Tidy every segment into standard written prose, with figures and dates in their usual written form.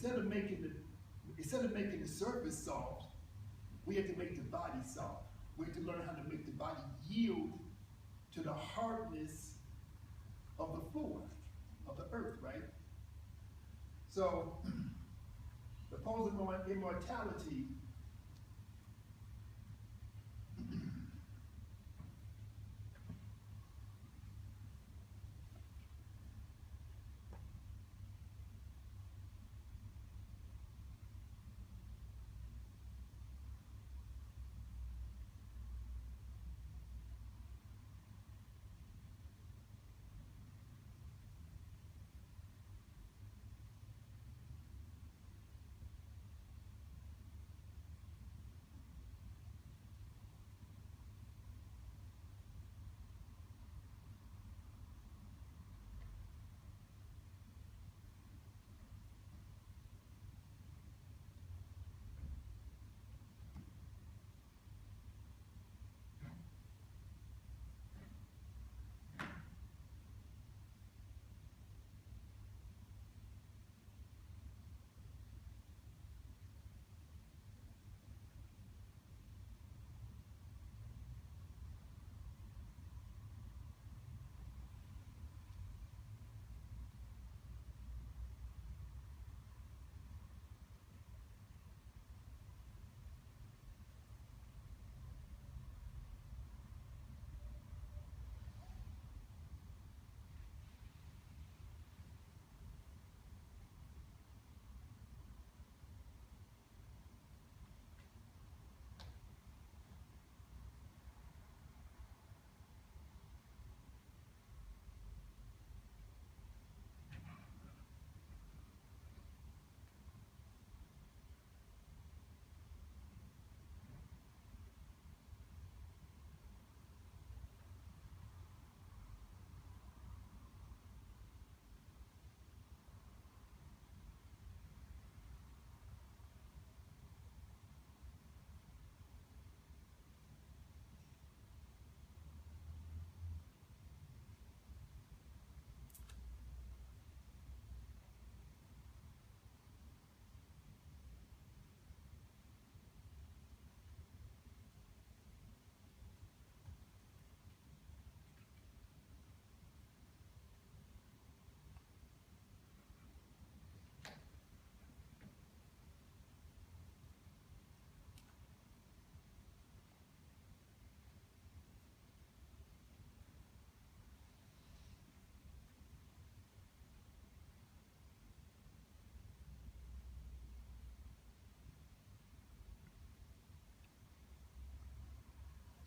instead of making the surface soft, we have to make the body soft. We have to learn how to make the body yield to the hardness of the floor, of the earth, right? So, the pose of immortality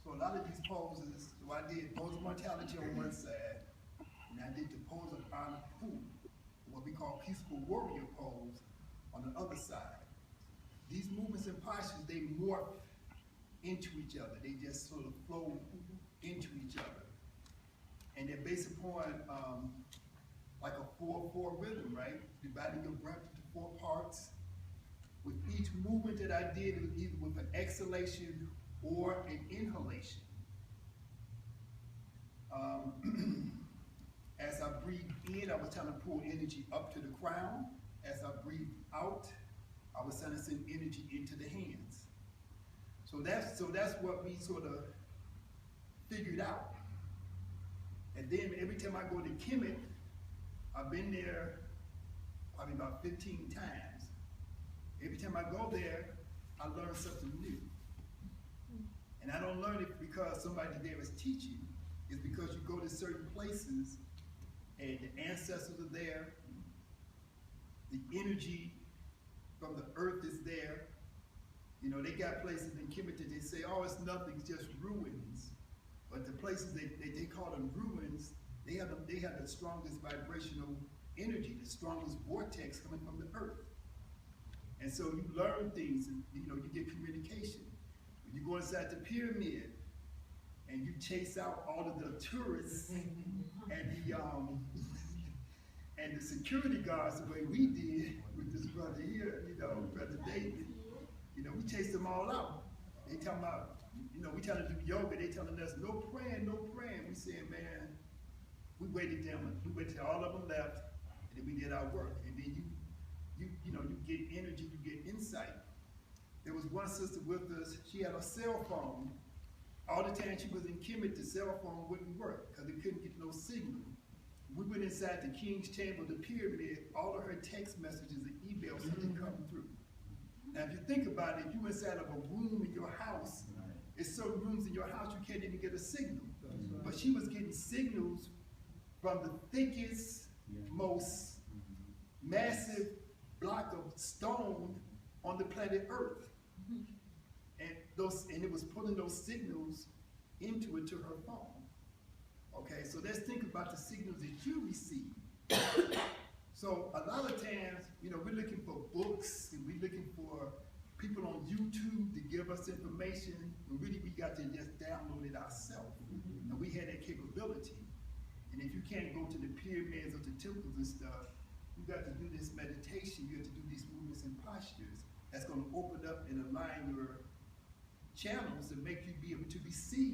So a lot of these poses, so I did pose of mortality on one side, and I did the pose of honor pool, what we call peaceful warrior pose on the other side. These movements and postures, they morph into each other. They just sort of flow into each other. And they're based upon like a 4-4 rhythm, right? Dividing your breath into 4 parts. With each movement that I did, it was either with an exhalation or an inhalation. As I breathed in, I was trying to pull energy up to the crown. As I breathed out, I was trying to send energy into the hands. So that's what we sort of figured out. And then every time I go to Kemetic, I've been there probably about 15 times. Every time I go there, I learn something new. And I don't learn it because somebody there is teaching. It's because you go to certain places and the ancestors are there. The energy from the earth is there. You know, they got places in Kemetic, they say, oh, it's nothing, it's just ruins. But the places they call them ruins, they have the strongest vibrational energy, the strongest vortex coming from the earth. And so you learn things, and you know, you get communication. When you go inside the pyramid and you chase out all of the tourists and the security guards the way we did with this brother here, you know, Brother David, you know, we chased them all out. They talking about, you know, we trying to do yoga, they telling us no praying, no praying. We saying, man, we waited till all of them left, and then we did our work. And then you get energy, you get insight. There was one sister with us, she had a cell phone. All the time she was in Kemetic, the cell phone wouldn't work because it couldn't get no signal. We went inside the King's Chamber, the pyramid, all of her text messages and emails started coming through. Now if you think about it, you inside of a room in your house, there's certain rooms in your house you can't even get a signal. But she was getting signals from the thickest, most massive block of stone on the planet Earth. And it was pulling those signals into it to her phone. Okay, so let's think about the signals that you receive. So a lot of times, you know, we're looking for books and we're looking for people on YouTube to give us information, and really we got to just download it ourselves. And we had that capability. And if you can't go to the pyramids or the temples and stuff, you got to do this meditation, you have to do these movements and postures that's going to open up and align your channels and make you be able to receive